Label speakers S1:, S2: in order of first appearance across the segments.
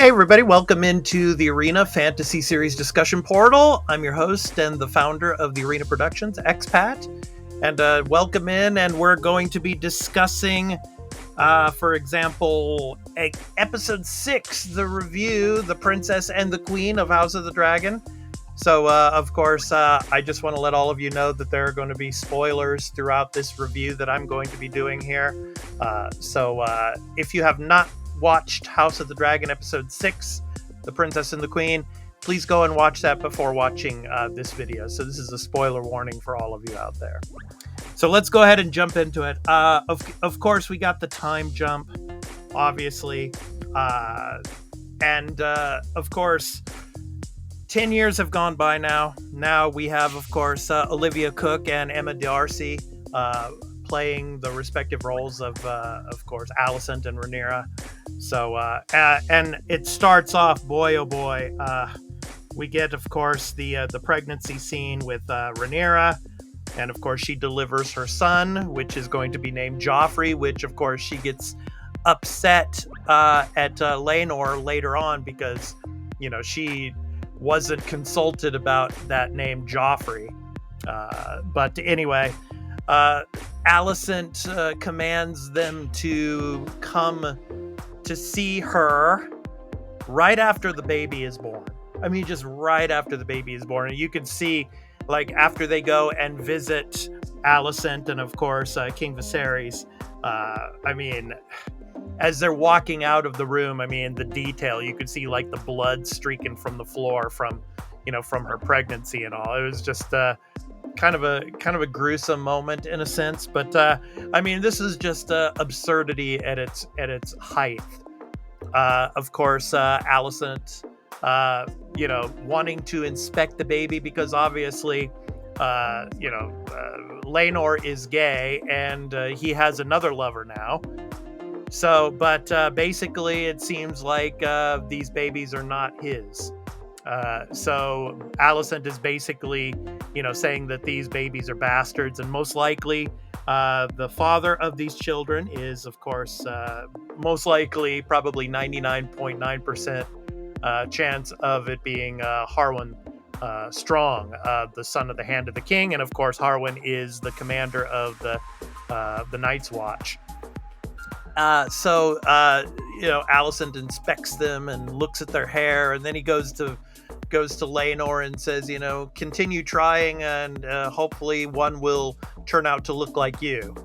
S1: Hey everybody, welcome into the Arena Fantasy Series discussion portal. I'm your host and the founder of the Arena Productions, Expat. And welcome in, and we're going to be discussing, for example, episode 6, the review, The Princess and the Queen of House of the Dragon. So, of course, I just want to let all of you know that there are going to be spoilers throughout this review that I'm going to be doing here. So if you have not watched House of the Dragon episode 6, The Princess and the Queen, please go and watch that before watching this video. So this is a spoiler warning for all of you out there. So let's go ahead and jump into it. Of course, we got the time jump, obviously. And of course, 10 years have gone by now. Now we have, of course, Olivia Cooke and Emma D'Arcy playing the respective roles of course, Alicent and Rhaenyra. So, and it starts off, boy, oh boy, we get, of course, the pregnancy scene with Rhaenyra, and of course she delivers her son, which is going to be named Joffrey, which of course she gets upset at Laenor later on because, you know, she wasn't consulted about that name Joffrey. But anyway, Alicent commands them to come to see her right after the baby is born. I mean, just right after the baby is born. And you can see, like, after they go and visit Alicent and, of course, King Viserys, I mean, as they're walking out of the room, I mean, the detail, you could see, like, the blood streaking from the floor from, you know, from her pregnancy and all. It was just kind of a gruesome moment in a sense, but I mean, this is just absurdity at its height. Of course, Alicent, you know, wanting to inspect the baby because obviously, you know, Laenor is gay and he has another lover now. So, but basically, it seems like these babies are not his. So Alicent is basically, you know, saying that these babies are bastards, and most likely the father of these children is, of course, most likely probably 99.9% chance of it being Harwin Strong, the son of the Hand of the King, and of course Harwin is the commander of the Night's Watch. So you know, Alicent inspects them and looks at their hair, and then he goes to Laenor and says, you know, continue trying, and hopefully one will turn out to look like you.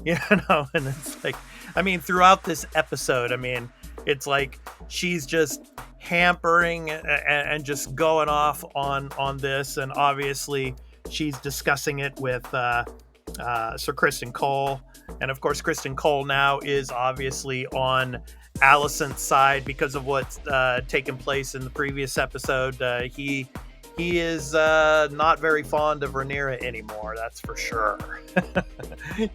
S1: You know, and it's like, I mean, throughout this episode, I mean, it's like she's just hampering and just going off on this, and obviously she's discussing it with Sir Criston Cole. And of course, Criston Cole now is obviously on Alicent's side because of what's taken place in the previous episode. He is not very fond of Rhaenyra anymore, that's for sure.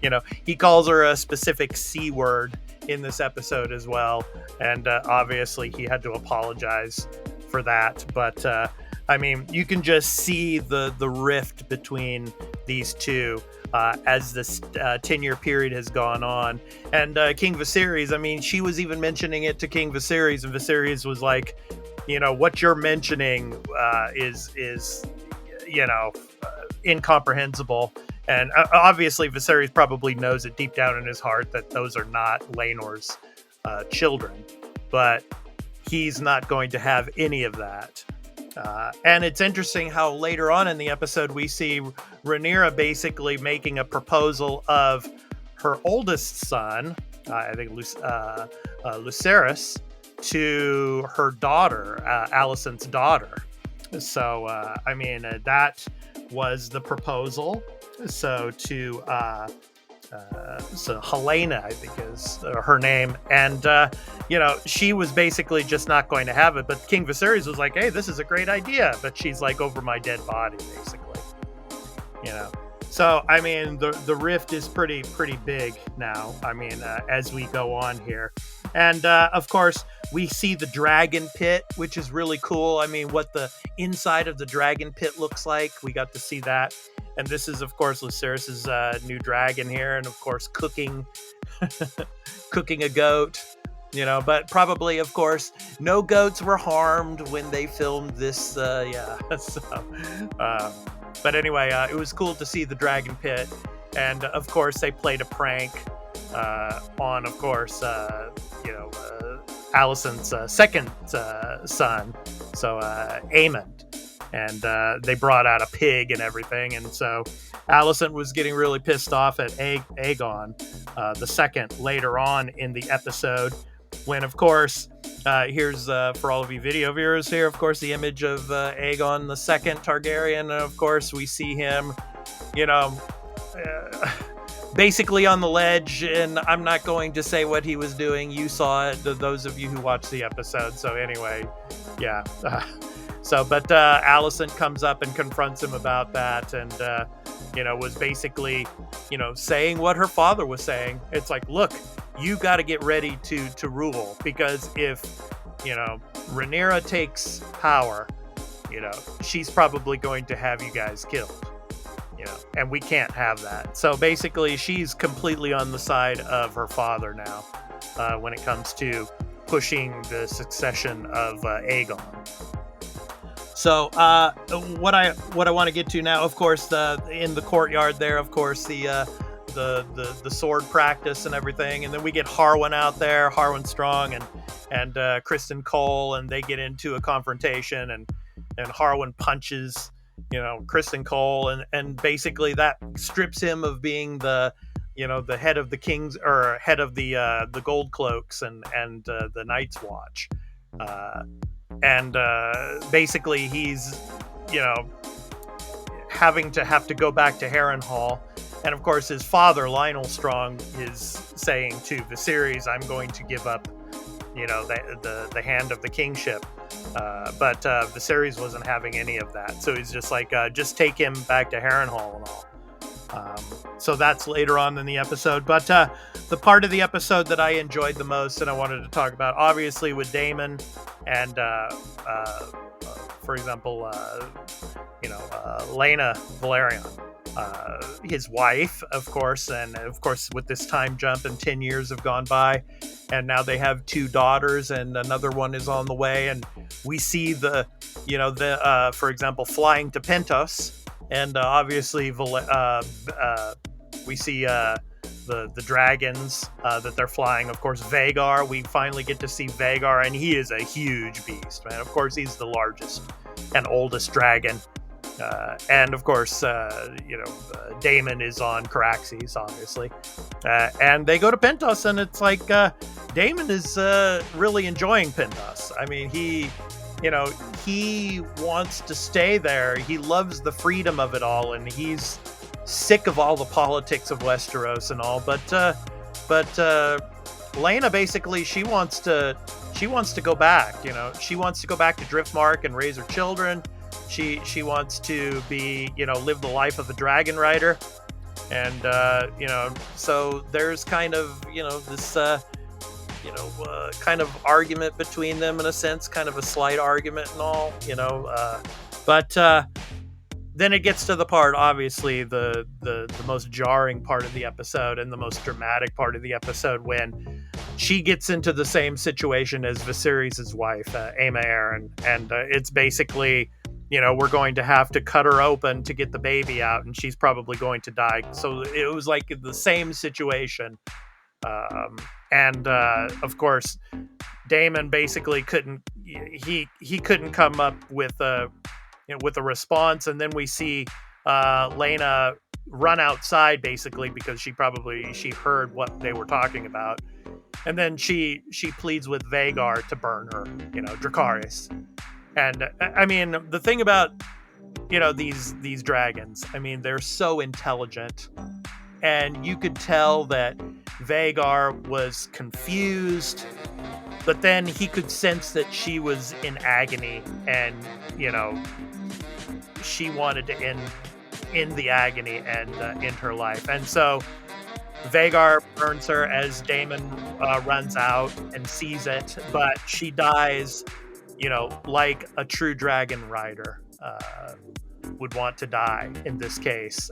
S1: You know, he calls her a specific C word in this episode as well, and obviously he had to apologize for that. But I mean, you can just see the rift between these two as this 10-year period has gone on. And King Viserys, I mean, she was even mentioning it to King Viserys, and Viserys was like, you know, what you're mentioning is you know, incomprehensible. And obviously Viserys probably knows it deep down in his heart that those are not Laenor's children, but he's not going to have any of that. And it's interesting how later on in the episode we see Rhaenyra basically making a proposal of her oldest son, I think Lucerys, to her daughter, Alicent's daughter. So, I mean, that was the proposal. So to Helena, I think is her name, and you know, she was basically just not going to have it, but King Viserys was like, hey, this is a great idea, but she's like, over my dead body, basically, you know. So I mean, the rift is pretty big now, I mean, as we go on here. And of course we see the dragon pit, which is really cool. I mean, what the inside of the dragon pit looks like, we got to see that. And this is, of course, Lucerys's new dragon here, and of course, cooking a goat, But probably, of course, no goats were harmed when they filmed this. But anyway, it was cool to see the dragon pit, and of course they played a prank on, of course, Alicent's second son, so Aemon, and they brought out a pig and everything, and so Alicent was getting really pissed off at Aegon the second later on in the episode, when, of course, here's for all of you video viewers here, of course, the image of Aegon the second Targaryen, and of course we see him, basically on the ledge, and I'm not going to say what he was doing. You saw it, those of you who watched the episode. So anyway, yeah. But Alicent comes up and confronts him about that, and was basically, saying what her father was saying. It's like, look, you got to get ready to rule, because if Rhaenyra takes power, she's probably going to have you guys killed. And we can't have that. So basically, she's completely on the side of her father now when it comes to pushing the succession of Aegon. So what I want to get to now, of course, in the courtyard there, of course, the sword practice and everything, and then we get Harwin out there, Harwin Strong and Criston Cole, and they get into a confrontation, and Harwin punches Criston Cole, and basically that strips him of being the head of the Kings, or head of the Gold Cloaks and the Night's Watch, and basically he's having to go back to Harrenhal, and of course his father Lyonel Strong is saying to Viserys, I'm going to give up the hand of the kingship. But Viserys wasn't having any of that. So he's just like, just take him back to Harrenhal and all. So that's later on in the episode. But the part of the episode that I enjoyed the most and I wanted to talk about, obviously, with Daemon and, for example, Laena Velaryon. His wife, of course, and of course with this time jump and 10 years have gone by, and now they have 2 daughters and another one is on the way, and we see the for example, flying to Pentos, and obviously we see the dragons that they're flying. Of course, Vhagar, we finally get to see Vhagar, and he is a huge beast, man. Of course, he's the largest and oldest dragon. And of course, Daemon is on Caraxes, obviously. And they go to Pentos, and it's like Daemon is really enjoying Pentos. I mean, he wants to stay there. He loves the freedom of it all, and he's sick of all the politics of Westeros and all. But Laena, basically, she wants to go back. She wants to go back to Driftmark and raise her children. She wants to be, live the life of a dragon rider, and so there's kind of this kind of argument between them, in a sense, kind of a slight argument and all, but then it gets to the part, obviously the most jarring part of the episode and the most dramatic part of the episode, when she gets into the same situation as Viserys' wife, Aemma, and it's basically, we're going to have to cut her open to get the baby out, and she's probably going to die. So it was like the same situation. And of course, Daemon basically couldn't come up with a response. And then we see Laena run outside, basically, because she heard what they were talking about. And then she pleads with Vhagar to burn her, Dracarys. And I mean, the thing about, these dragons, I mean, they're so intelligent, and you could tell that Vhagar was confused, but then he could sense that she was in agony, and, she wanted to end the agony and end her life. And so Vhagar burns her as Daemon runs out and sees it, but she dies, like a true dragon rider would want to die in this case.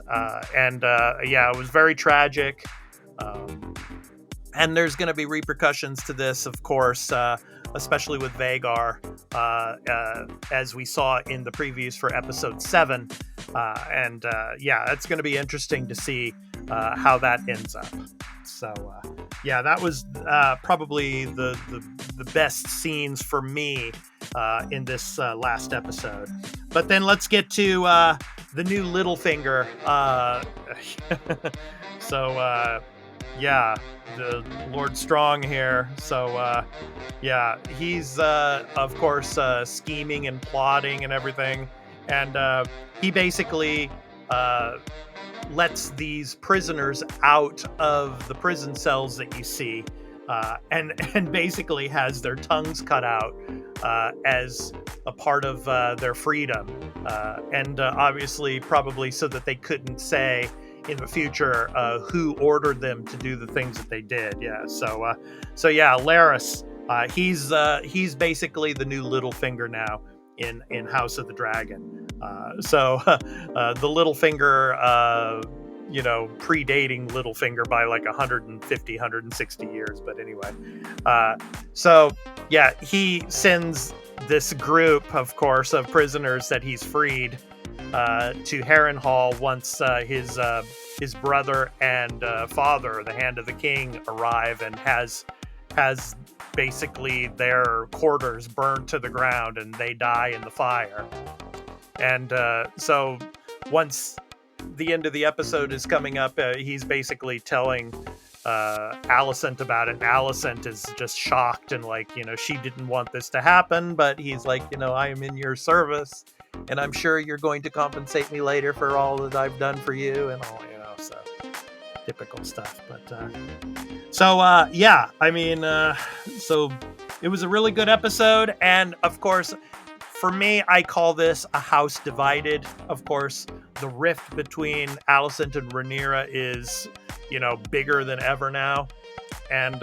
S1: And it was very tragic. And there's going to be repercussions to this, of course, especially with Vhagar, as we saw in the previews for episode 7. Yeah, it's going to be interesting to see how that ends up. So, yeah, that was probably the best scenes for me in this last episode. But then let's get to the new Littlefinger. Yeah, the Lord Strong here. So, yeah, he's, of course, scheming and plotting and everything. And he basically lets these prisoners out of the prison cells that you see, and basically has their tongues cut out as a part of their freedom. And obviously, probably so that they couldn't say in the future who ordered them to do the things that they did. Yeah. So yeah, Larys, he's basically the new Littlefinger now in House of the Dragon. The Littlefinger, predating Littlefinger by like 150, 160 years. But anyway, so yeah, he sends this group, of course, of prisoners that he's freed to Harrenhal once his brother and father, the Hand of the King, arrive and has basically their quarters burned to the ground and they die in the fire. And so once the end of the episode is coming up, he's basically telling Alicent about it, and Alicent is just shocked and like, she didn't want this to happen, but he's like, I am in your service and I'm sure you're going to compensate me later for all that I've done for you and all, so typical stuff. But yeah, I mean, so it was a really good episode. And of course, for me, I call this a house divided. Of course, the rift between Alicent and Rhaenyra is, bigger than ever now. And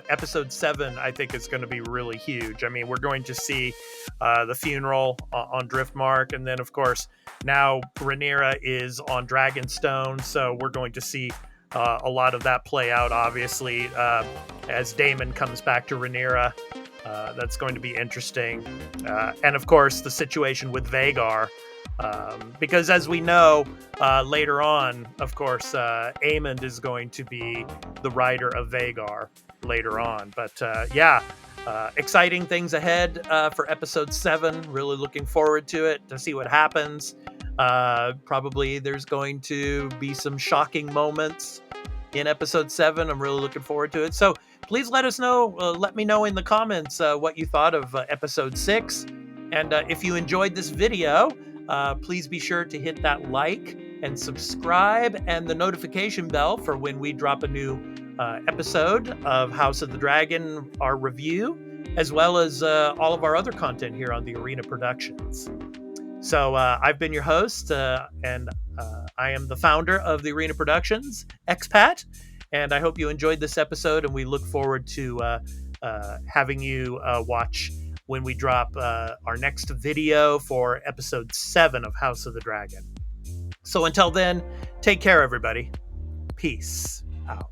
S1: episode 7, I think, is going to be really huge. I mean, we're going to see the funeral on Driftmark. And then, of course, now Rhaenyra is on Dragonstone. So we're going to see a lot of that play out, obviously, as Daemon comes back to Rhaenyra. That's going to be interesting. And, of course, the situation with Vhagar. Because as we know, later on, of course, Aemond is going to be the rider of Vhagar later on. But yeah, exciting things ahead for episode 7. Really looking forward to it, to see what happens. Probably there's going to be some shocking moments in episode 7. I'm really looking forward to it. So please let us know, let me know in the comments what you thought of episode 6. And if you enjoyed this video, please be sure to hit that like and subscribe and the notification bell for when we drop a new episode of House of the Dragon, our review, as well as all of our other content here on the Arena Productions. So I've been your host, and I am the founder of the Arena Productions, Expat, and I hope you enjoyed this episode, and we look forward to having you watch when we drop our next video for episode 7 of House of the Dragon. So until then, take care, everybody. Peace out.